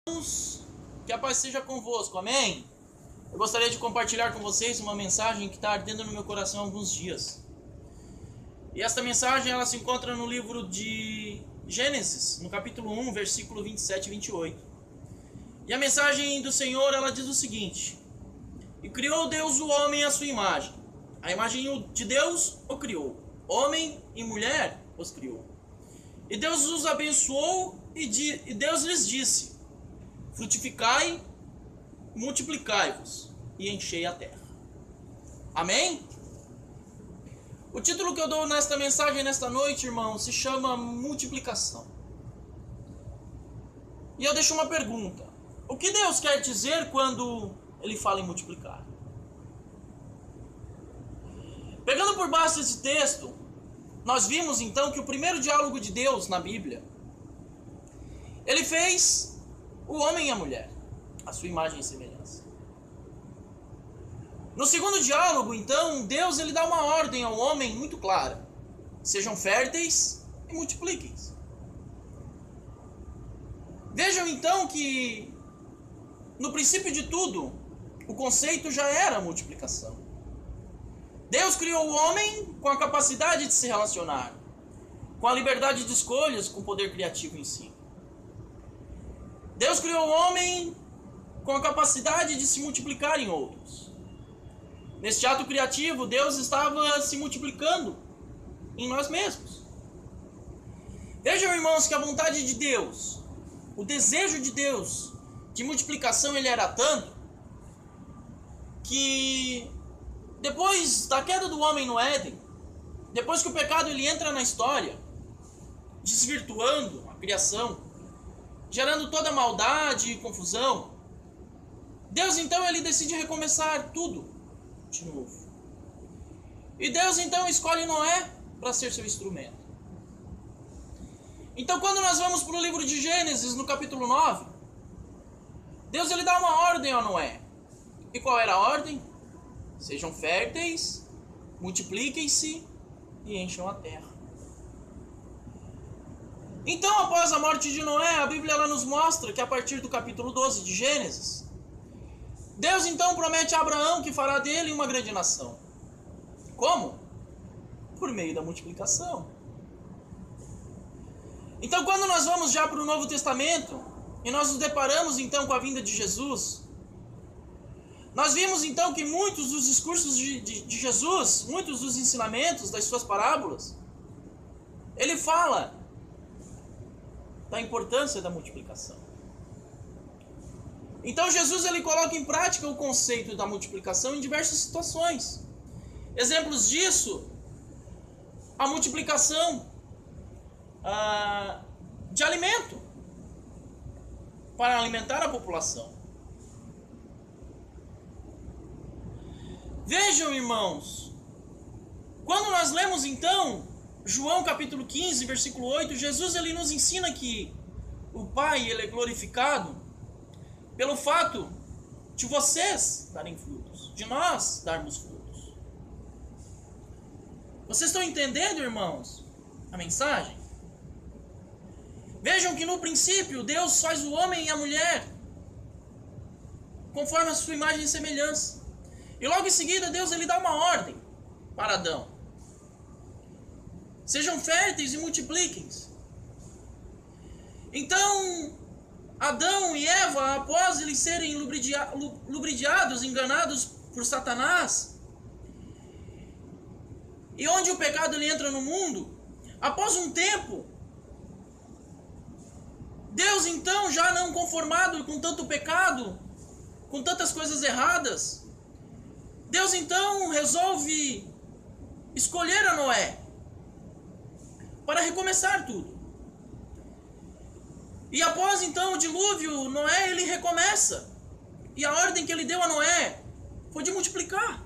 Irmãos, que a paz seja convosco, amém? Eu gostaria de compartilhar com vocês uma mensagem que está ardendo no meu coração há alguns dias. E esta mensagem ela se encontra no livro de Gênesis, no capítulo 1, versículo 27 e 28. E a mensagem do Senhor ela diz o seguinte: E criou Deus o homem à sua imagem. A imagem de Deus o criou. Homem e mulher os criou. E Deus os abençoou e Deus lhes disse: frutificai, multiplicai-vos e enchei a terra. Amém? O título que eu dou nesta mensagem, nesta noite, irmão, se chama multiplicação. E eu deixo uma pergunta: o que Deus quer dizer quando Ele fala em multiplicar? Pegando por base esse texto, nós vimos então que o primeiro diálogo de Deus na Bíblia, Ele fez o homem e a mulher, a sua imagem e semelhança. No segundo diálogo, então, Deus ele dá uma ordem ao homem muito clara: sejam férteis e multipliquem-se. Vejam então que, no princípio de tudo, o conceito já era a multiplicação. Deus criou o homem com a capacidade de se relacionar, com a liberdade de escolhas, com o poder criativo em si. Deus criou o homem com a capacidade de se multiplicar em outros. Neste ato criativo, Deus estava se multiplicando em nós mesmos. Vejam, irmãos, que a vontade de Deus, o desejo de Deus de multiplicação, ele era tanto que depois da queda do homem no Éden, depois que o pecado ele entra na história, desvirtuando a criação, gerando toda maldade e confusão, Deus então ele decide recomeçar tudo de novo. E Deus então escolhe Noé para ser seu instrumento. Então quando nós vamos para o livro de Gênesis, no capítulo 9, Deus ele dá uma ordem a Noé. E qual era a ordem? Sejam férteis, multipliquem-se e encham a terra. Então, após a morte de Noé, a Bíblia ela nos mostra que a partir do capítulo 12 de Gênesis, Deus então promete a Abraão que fará dele uma grande nação. Como? Por meio da multiplicação. Então, quando nós vamos já para o Novo Testamento, e nós nos deparamos então com a vinda de Jesus, nós vimos então que muitos dos discursos de Jesus, muitos dos ensinamentos das suas parábolas, ele fala da importância da multiplicação. Então Jesus ele coloca em prática o conceito da multiplicação em diversas situações. Exemplos disso, a multiplicação de alimento para alimentar a população. Vejam, irmãos, quando nós lemos então João capítulo 15, versículo 8, Jesus ele nos ensina que o Pai ele é glorificado pelo fato de vocês darem frutos, de nós darmos frutos. Vocês estão entendendo, irmãos, a mensagem? Vejam que no princípio Deus faz o homem e a mulher conforme a sua imagem e semelhança. E logo em seguida Deus ele dá uma ordem para Adão: sejam férteis e multipliquem-se. Então, Adão e Eva, após eles serem ludibriados, enganados por Satanás, e onde o pecado ele entra no mundo, após um tempo, Deus então, já não conformado com tanto pecado, com tantas coisas erradas, Deus então resolve escolher a Noé para recomeçar tudo. E após então o dilúvio, Noé ele recomeça. E a ordem que ele deu a Noé foi de multiplicar.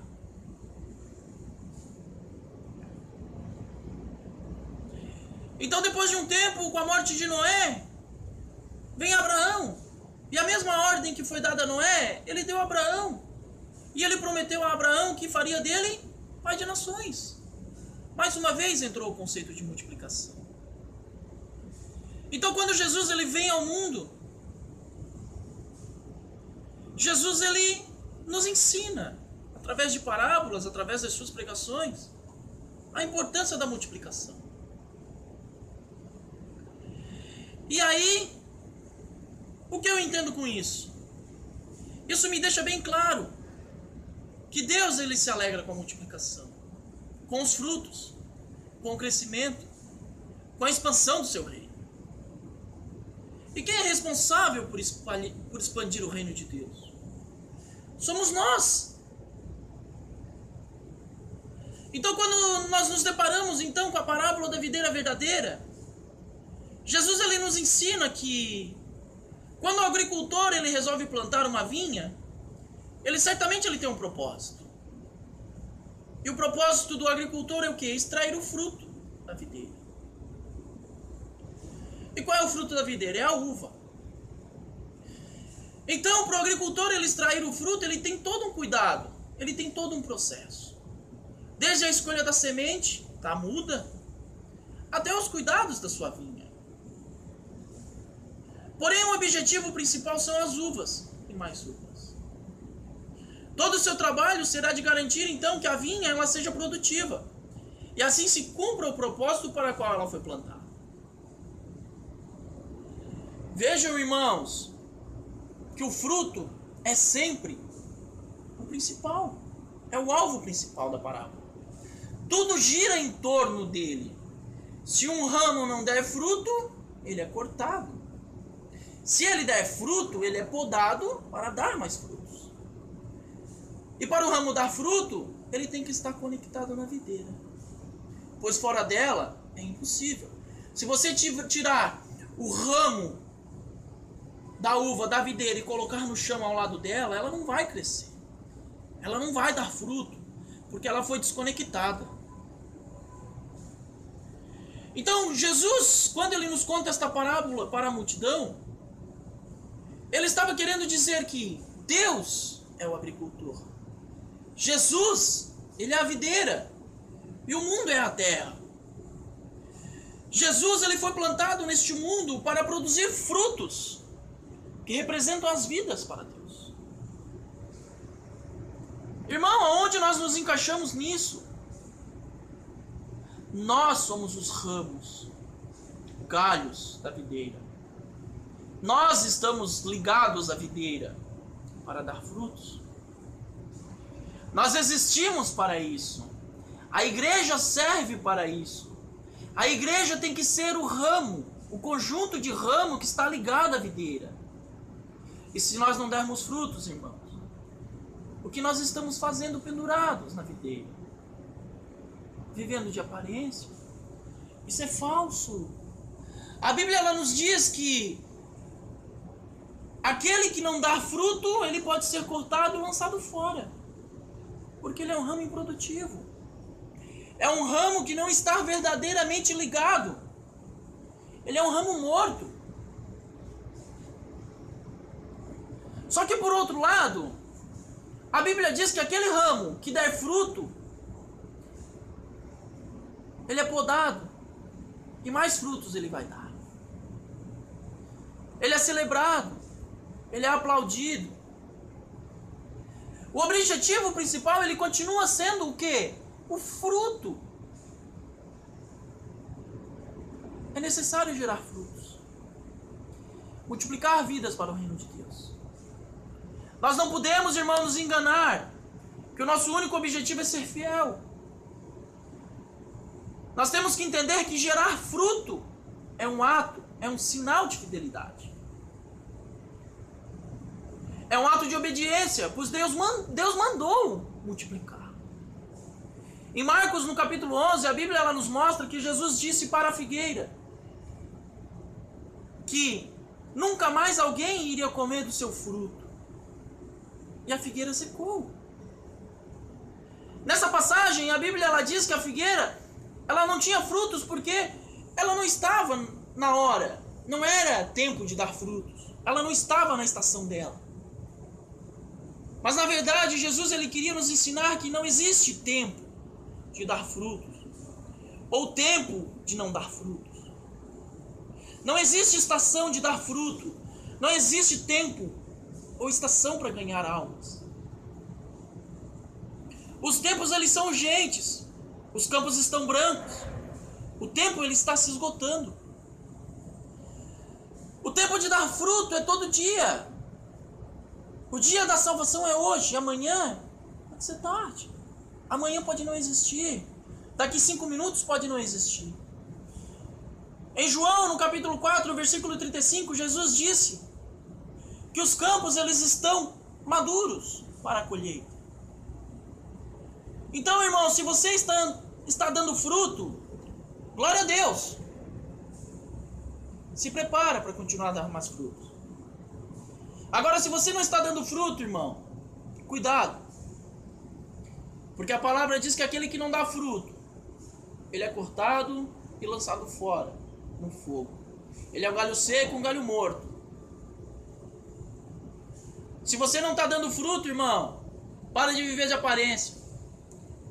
Então depois de um tempo, com a morte de Noé, vem Abraão. E a mesma ordem que foi dada a Noé, ele deu a Abraão. E ele prometeu a Abraão que faria dele pai de nações. Mais uma vez entrou o conceito de multiplicação. Então quando Jesus ele vem ao mundo, Jesus, ele nos ensina, através de parábolas, através das suas pregações, a importância da multiplicação. E aí, o que eu entendo com isso? Isso me deixa bem claro que Deus, ele se alegra com a multiplicação, com os frutos, com o crescimento, com a expansão do seu reino. E quem é responsável por expandir o reino de Deus? Somos nós. Então, quando nós nos deparamos então com a parábola da videira verdadeira, Jesus, ele nos ensina que quando o agricultor, ele resolve plantar uma vinha, ele certamente ele tem um propósito. E o propósito do agricultor é o quê? Extrair o fruto da videira. E qual é o fruto da videira? É a uva. Então, para o agricultor ele extrair o fruto, ele tem todo um cuidado, ele tem todo um processo. Desde a escolha da semente, da muda, até os cuidados da sua vinha. Porém, o objetivo principal são as uvas e mais uvas. Todo o seu trabalho será de garantir, então, que a vinha ela seja produtiva. E assim se cumpra o propósito para o qual ela foi plantada. Vejam, irmãos, que o fruto é sempre o principal. É o alvo principal da parábola. Tudo gira em torno dele. Se um ramo não der fruto, ele é cortado. Se ele der fruto, ele é podado para dar mais frutos. E para o ramo dar fruto, ele tem que estar conectado na videira. Pois fora dela é impossível. Se você tirar o ramo da uva, da videira e colocar no chão ao lado dela, ela não vai crescer. Ela não vai dar fruto, porque ela foi desconectada. Então, Jesus, quando ele nos conta esta parábola para a multidão, ele estava querendo dizer que Deus é o agricultor. Jesus, ele é a videira. E o mundo é a terra. Jesus, ele foi plantado neste mundo para produzir frutos que representam as vidas para Deus. Irmão, aonde nós nos encaixamos nisso? Nós somos os ramos, galhos da videira. Nós estamos ligados à videira para dar frutos. Nós existimos para isso. A igreja serve para isso. A igreja tem que ser o ramo, o conjunto de ramo que está ligado à videira. E se nós não dermos frutos, irmãos, o que nós estamos fazendo pendurados na videira? Vivendo de aparência? Isso é falso. A Bíblia ela nos diz que aquele que não dá fruto, ele pode ser cortado e lançado fora. Porque ele é um ramo improdutivo. É um ramo que não está verdadeiramente ligado. Ele é um ramo morto. Só que por outro lado, a Bíblia diz que aquele ramo que der fruto, ele é podado e mais frutos ele vai dar. Ele é celebrado, ele é aplaudido. O objetivo principal, ele continua sendo o quê? O fruto. É necessário gerar frutos. Multiplicar vidas para o reino de Deus. Nós não podemos, irmãos, nos enganar que o nosso único objetivo é ser fiel. Nós temos que entender que gerar fruto é um ato, é um sinal de fidelidade. É um ato de obediência, pois Deus mandou multiplicar. Em Marcos, no capítulo 11, a Bíblia ela nos mostra que Jesus disse para a figueira que nunca mais alguém iria comer do seu fruto. E a figueira secou. Nessa passagem, a Bíblia ela diz que a figueira ela não tinha frutos porque ela não estava na hora. Não era tempo de dar frutos. Ela não estava na estação dela. Mas na verdade, Jesus ele queria nos ensinar que não existe tempo de dar frutos, ou tempo de não dar frutos. Não existe estação de dar fruto. Não existe tempo ou estação para ganhar almas. Os tempos eles são urgentes. Os campos estão brancos. O tempo ele está se esgotando. O tempo de dar fruto é todo dia. O dia da salvação é hoje. Amanhã pode ser tarde. Amanhã pode não existir. Daqui 5 minutos pode não existir. Em João, no capítulo 4, versículo 35, Jesus disse que os campos eles estão maduros para a colheita. Então, irmão, se você está dando fruto, glória a Deus. Se prepara para continuar a dar mais frutos. Agora, se você não está dando fruto, irmão, cuidado. Porque a palavra diz que aquele que não dá fruto, ele é cortado e lançado fora no fogo. Ele é um galho seco, um galho morto. Se você não está dando fruto, irmão, para de viver de aparência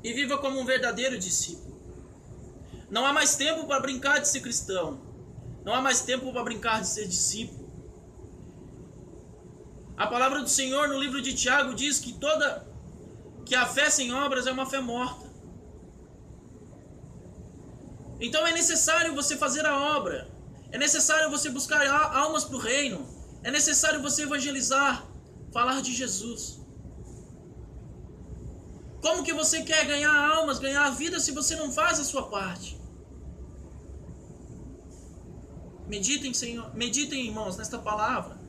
e viva como um verdadeiro discípulo. Não há mais tempo para brincar de ser cristão. Não há mais tempo para brincar de ser discípulo. A palavra do Senhor no livro de Tiago diz que a fé sem obras é uma fé morta. Então é necessário você fazer a obra. É necessário você buscar almas para o reino. É necessário você evangelizar, falar de Jesus. Como que você quer ganhar almas, ganhar a vida se você não faz a sua parte? Meditem, irmãos, nesta palavra.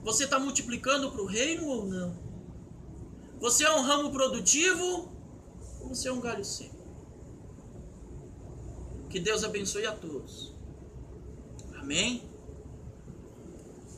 Você está multiplicando para o reino ou não? Você é um ramo produtivo ou você é um galho seco? Que Deus abençoe a todos. Amém?